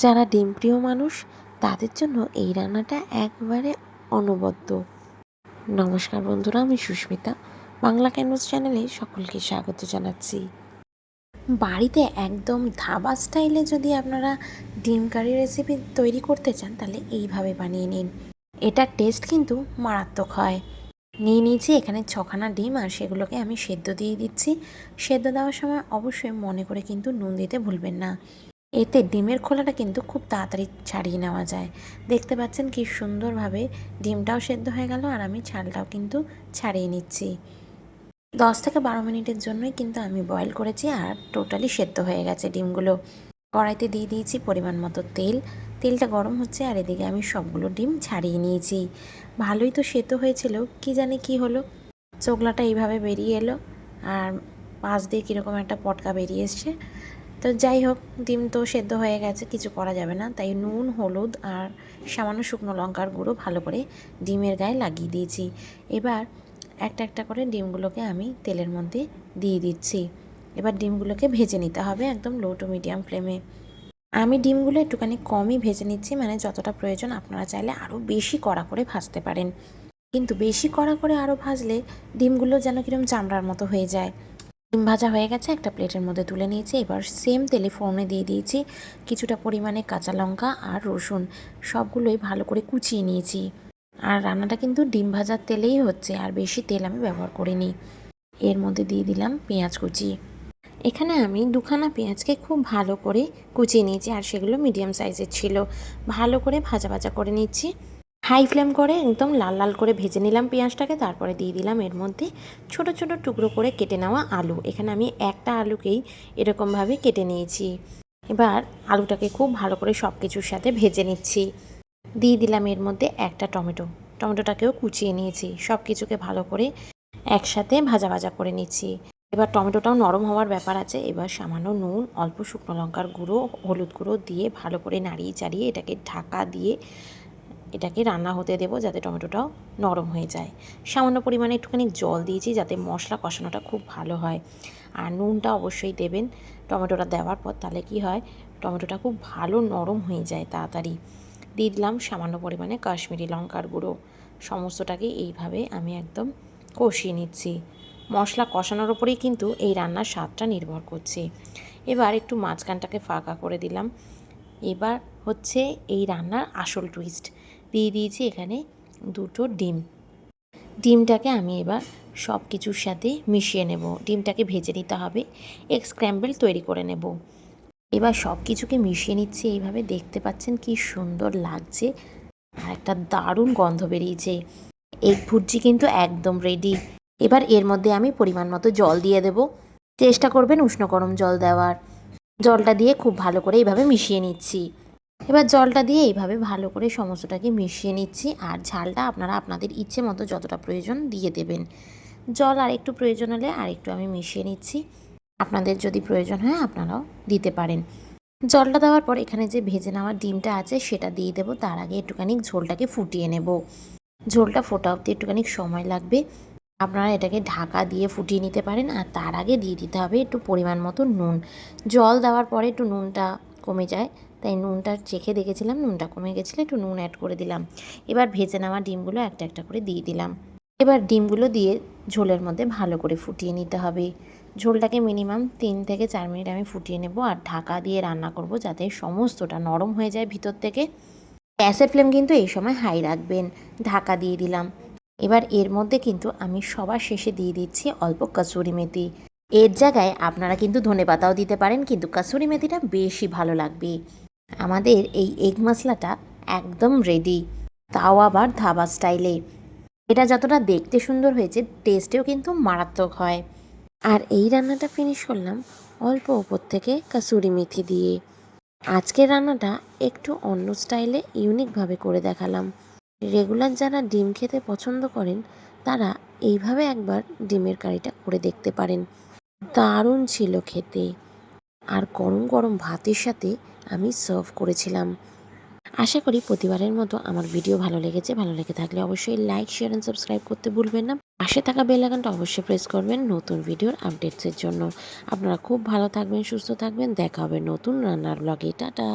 যারা ডিম প্রিয় মানুষ তাদের জন্য এই রান্নাটা একবারে অনবদ্য। নমস্কার বন্ধুরা, আমি সুস্মিতা। বাংলা ক্যানভাস চ্যানেলে সকলকে স্বাগত জানাচ্ছি। বাড়িতে একদম ধাবা স্টাইলে যদি আপনারা ডিম কারি রেসিপি তৈরি করতে চান তাহলে এইভাবে বানিয়ে নিন। এটার টেস্ট কিন্তু মারাত্মক হয়। নিয়ে নিয়েছি এখানে 6খানা ডিম, আর সেগুলোকে আমি সেদ্ধ দিয়ে দিচ্ছি। সেদ্ধ দেওয়ার সময় অবশ্যই মনে করে কিন্তু নুন দিতে ভুলবেন না। এতে ডিমের খোলাটা কিন্তু খুব তাড়াতাড়ি ছাড়িয়ে নেওয়া যায়। দেখতে পাচ্ছেন কি সুন্দরভাবে ডিমটাও সেদ্ধ হয়ে গেল, আর আমি ছালটাও কিন্তু ছাড়িয়ে নিচ্ছি। 10 থেকে 12 মিনিটের জন্যই কিন্তু আমি বয়েল করেছি, আর টোটালি সেদ্ধ হয়ে গেছে ডিমগুলো। কড়াইতে দিয়ে দিয়েছি পরিমাণ মতো তেল। তেলটা গরম হচ্ছে, আর এদিকে আমি সবগুলো ডিম ছাড়িয়ে নিয়েছি। ভালোই তো সেদ্ধ হয়েছিল, কি জানি কি হলো, চোগলাটা এইভাবে বেরিয়ে এলো, আর পাশ দিয়ে কীরকম একটা পটকা বেরিয়ে এসছে। তো যাই হোক, ডিম তো সেদ্ধ হয়ে গেছে, কিছু করা যাবে না। তাই নুন, হলুদ আর সামান্য শুকনো লঙ্কার গুঁড়ো ভালো করে ডিমের গায়ে লাগিয়ে দিয়েছি। এবার একটা একটা করে ডিমগুলোকে আমি তেলের মধ্যে দিয়ে দিচ্ছি। এবার ডিমগুলোকে ভেজে নিতে হবে একদম লো টু মিডিয়াম ফ্লেমে। আমি ডিমগুলো একটুখানি কমই ভেজে নিচ্ছি, মানে যতটা প্রয়োজন। আপনারা চাইলে আরও বেশি কড়া করে ভাজতে পারেন, কিন্তু বেশি কড়া করে আরও ভাজলে ডিমগুলো যেন কীরকম চামড়ার মতো হয়ে যায়। ডিম ভাজা হয়ে গেছে, একটা প্লেটের মধ্যে তুলে নিয়েছি। এবার সেম তেলে ফোড়নে দিয়ে দিয়েছি কিছুটা পরিমাণে কাঁচা লঙ্কা আর রসুন, সবগুলোই ভালো করে কুচিয়ে নিয়েছি। আর রান্নাটা কিন্তু ডিম ভাজার তেলেই হচ্ছে, আর বেশি তেল আমি ব্যবহার করিনি। এর মধ্যে দিয়ে দিলাম পেঁয়াজ কুচি। এখানে আমি 2খানা পেঁয়াজকে খুব ভালো করে কুচিয়ে নিয়েছি, আর সেগুলো মিডিয়াম সাইজের ছিল। ভালো করে ভাজা ভাজা করে নিচ্ছি। হাই ফ্লেম করে একদম লাল লাল করে ভেজে নিলাম পেঁয়াজটাকে। তারপরে দিয়ে দিলাম এর মধ্যে ছোট ছোট টুকরো করে কেটে নেওয়া আলু। এখানে আমি একটা আলুকেই এরকমভাবে কেটে নিয়েছি। এবার আলুটাকে খুব ভালো করে সব কিছুর সাথে ভেজে নিচ্ছি। দিয়ে দিলাম এর মধ্যে একটা টমেটো। টমেটোটাকেও কুচিয়ে নিয়েছি। সব কিছুকে ভালো করে একসাথে ভাজা ভাজা করে নিচ্ছি। এবার টমেটোটাও নরম হওয়ার ব্যাপার আছে। এবার সামান্য নুন, অল্প শুকনো লঙ্কার গুঁড়ো, হলুদ গুঁড়ো দিয়ে ভালো করে নাড়িয়ে চাড়িয়ে এটাকে ঢাকা দিয়ে এটাকে রান্না হতে দেবো, যাতে টমেটোটাও নরম হয়ে যায়। সামান্য পরিমাণে একটুখানি জল দিয়েছি যাতে মশলা কষানোটা খুব ভালো হয়। আর নুনটা অবশ্যই দেবেন টমেটোটা দেওয়ার পর, তাহলে কি হয়, টমেটোটা খুব ভালো নরম হয়ে যায় তাড়াতাড়ি। দিয়ে দিলাম সামান্য পরিমাণে কাশ্মীরি লঙ্কার গুঁড়ো। সমস্তটাকে এইভাবে আমি একদম কষিয়ে নিচ্ছি। মশলা কষানোর ওপরেই কিন্তু এই রান্নার স্বাদটা নির্ভর করছে। এবার একটু মাঝখানটাকে ফাঁকা করে দিলাম। এবার হচ্ছে এই রান্নার আসল টুইস্ট। দিয়ে দিয়েছি এখানে 2টো ডিম। ডিমটাকে আমি এবার সব কিছুর সাথে মিশিয়ে নেব। ডিমটাকে ভেজে নিতে হবে, এগ স্ক্র্যাম্বল তৈরি করে নেব। এবার সব কিছুকে মিশিয়ে নিচ্ছি এইভাবে। দেখতে পাচ্ছেন কি সুন্দর লাগছে, আর একটা দারুণ গন্ধ বেরিয়েছে। এগ ভুর্জি কিন্তু একদম রেডি। এবার এর মধ্যে আমি পরিমাণ মতো জল দিয়ে দেব। চেষ্টা করবেন উষ্ণ গরম জল দেওয়ার। জলটা দিয়ে খুব ভালো করে এইভাবে মিশিয়ে নিচ্ছি। এবার জলটা দিয়ে এইভাবে ভালো করে সমস্তটাকে মিশিয়ে নিচ্ছি। আর ঝালটা আপনারা আপনাদের ইচ্ছে মতো যতটা প্রয়োজন দিয়ে দেবেন। জল আর একটু প্রয়োজন হলে আর একটু আমি মিশিয়ে নিচ্ছি। আপনাদের যদি প্রয়োজন হয় আপনারাও দিতে পারেন। জলটা দেওয়ার পর এখানে যে ভেজে নেওয়া ডিমটা আছে সেটা দিয়ে দেবো। তার আগে একটুখানি ঝোলটাকে ফুটিয়ে নেব। ঝোলটা ফোটা অবধি একটুখানি সময় লাগবে। আপনারা এটাকে ঢাকা দিয়ে ফুটিয়ে নিতে পারেন, আর তার আগে দিয়ে দিতে হবে একটু পরিমাণ মতো নুন। জল দেওয়ার পরে একটু নুনটা কমে যায়, তাই নুনটা চেখে দেখেছিলাম, নুনটা কমে গেছিলো, একটু নুন অ্যাড করে দিলাম। এবার ভেজে নেওয়া ডিমগুলো একটা একটা করে দিয়ে দিলাম। এবার ডিমগুলো দিয়ে ঝোলের মধ্যে ভালো করে ফুটিয়ে নিতে হবে। ঝোলটাকে মিনিমাম 3 থেকে 4 মিনিট আমি ফুটিয়ে নেব, আর ঢাকা দিয়ে রান্না করব যাতে সমস্তটা নরম হয়ে যায় ভিতর থেকে। গ্যাসের ফ্লেম কিন্তু এই সময় হাই রাখবেন। ঢাকা দিয়ে দিলাম। এবার এর মধ্যে কিন্তু আমি সবার শেষে দিয়ে দিচ্ছি অল্প কাসুরি মেথি। এর জায়গায় আপনারা কিন্তু ধনেপাতাও দিতে পারেন, কিন্তু কাসুরি মেথিটা বেশি ভালো লাগবে। আমাদের এই এগ মশলাটা একদম রেডি, তাও আবার ধাবা স্টাইলে। এটা যতটা দেখতে সুন্দর হয়েছে, টেস্টেও কিন্তু মারাত্মক হয়। আর এই রান্নাটা ফিনিশ করলাম অল্প ওপর থেকে কাসুরি মেথি দিয়ে। আজকের রান্নাটা একটু অন্য স্টাইলে ইউনিকভাবে করে দেখালাম। রেগুলার যারা ডিম খেতে পছন্দ করেন তারা এইভাবে একবার ডিমের কারিটা করে দেখতে পারেন। দারুণ ছিল খেতে, আর গরম গরম ভাতের সাথে আমি সার্ভ করেছিলাম। আশা করি প্রতিবারের মতো আমার ভিডিও ভালো লেগেছে। ভালো লেগে থাকলে অবশ্যই লাইক, শেয়ার অ্যান্ড সাবস্ক্রাইব করতে ভুলবেন না। পাশে থাকা বেল আইকনটা অবশ্যই প্রেস করবেন নতুন ভিডিওর আপডেটসের জন্য। আপনারা খুব ভালো থাকবেন, সুস্থ থাকবেন। দেখা হবে নতুন রান্নার ব্লগে। টাটা।